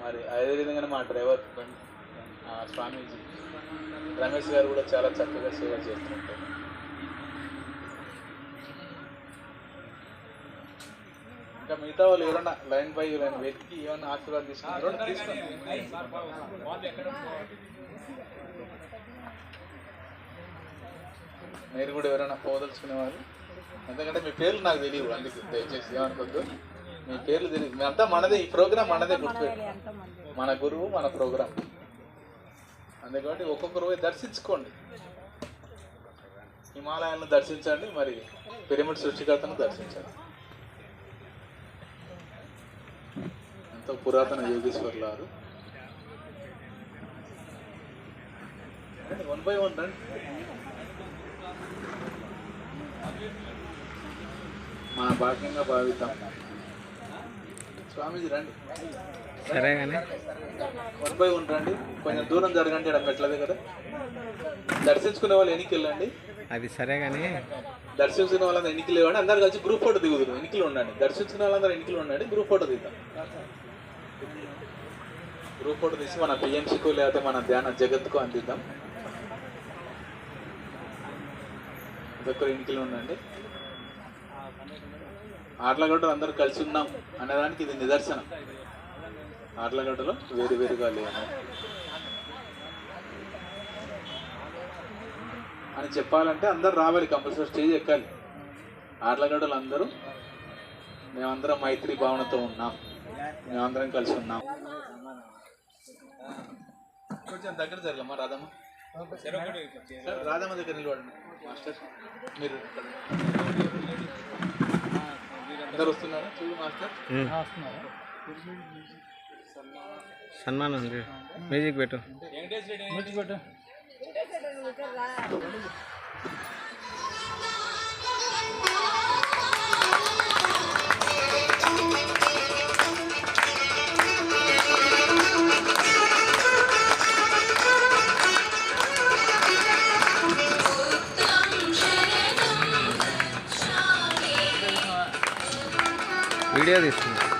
మరి అదేవిధంగానే మా డ్రైవర్ స్వామీజీ రమేష్ గారు కూడా చాలా చక్కగా సేవ చేస్తుంటారు. ఇంకా మిగతా వాళ్ళు ఎవరన్నా లైన్ బై లైన్ వెతికి ఏమన్నా ఆశీర్వాదం తీసుకుంటారు. మీరు కూడా ఎవరైనా పోదలుచుకునే వాళ్ళు, ఎందుకంటే మీ పేర్లు నాకు తెలియవు, అందుకే దయచేసి ఏమనుకోద్దు. మీ పేర్లు తెలియదు, మేమంతా మనదే, ఈ ప్రోగ్రామ్ మనదే, గుర్తుపెట్టు, మన గురువు మన ప్రోగ్రామ్. అందుకని ఒక్కొక్కరు పోయి దర్శించుకోండి, హిమాలయాలను దర్శించండి, మరి పిరమిడ్ సృష్టికర్తను దర్శించండి. ఎంతో పురాతన యోగేశ్వర్లు వారు. 1 by 1 రండి. మన భాగ్యంగా భావిద్దాం. స్వామీజీ రండి. సరే కానీ 1 by 1 రండి. కొంచెం దూరం జరగండి, ఇక్కడ మెట్లదే కదా. దర్శించుకునే వాళ్ళు ఎన్నికి వెళ్ళండి. అది సరే కానీ దర్శించుకునే వాళ్ళందరూ ఎన్నికలు ఇవ్వండి. అందరు కలిసి గ్రూప్ ఫోటో దిగుదురు. ఎన్నికలు ఉండండి. దర్శించుకునే వాళ్ళందరూ ఎన్నికలు ఉండండి. గ్రూప్ ఫోటో దిగుతాం. గ్రూప్ ఫోటో తీసి మన పిఎంసీకు లేకపోతే మన ధ్యాన జగత్తుకు అందిద్దాం. ఒక్కరు ఎన్నికలు ఉండండి. ఆర్లగడ్డలో అందరూ కలిసి ఉన్నాం అనేదానికి ఇది నిదర్శనం. ఆర్లగడ్డలో వేరువేరుగా లేము అని చెప్పాలంటే అందరు రావాలి, కంపల్సరీ స్టేజ్ ఎక్కాలి. ఆర్లగడ్డలు అందరూ మేమందరం మైత్రి భావనతో ఉన్నాం, మేమందరం కలిసి ఉన్నాం. కొంచెం దగ్గర జరగమ్మా రాధమ్మ. రాధమ్మ దగ్గర నిలబడండి మాస్టర్. మీరు అందరు వస్తున్నారా? చూడు మాస్టర్ సన్మానం మ్యూజిక్ పెట్టు. వీడియో తీసుకుంటా.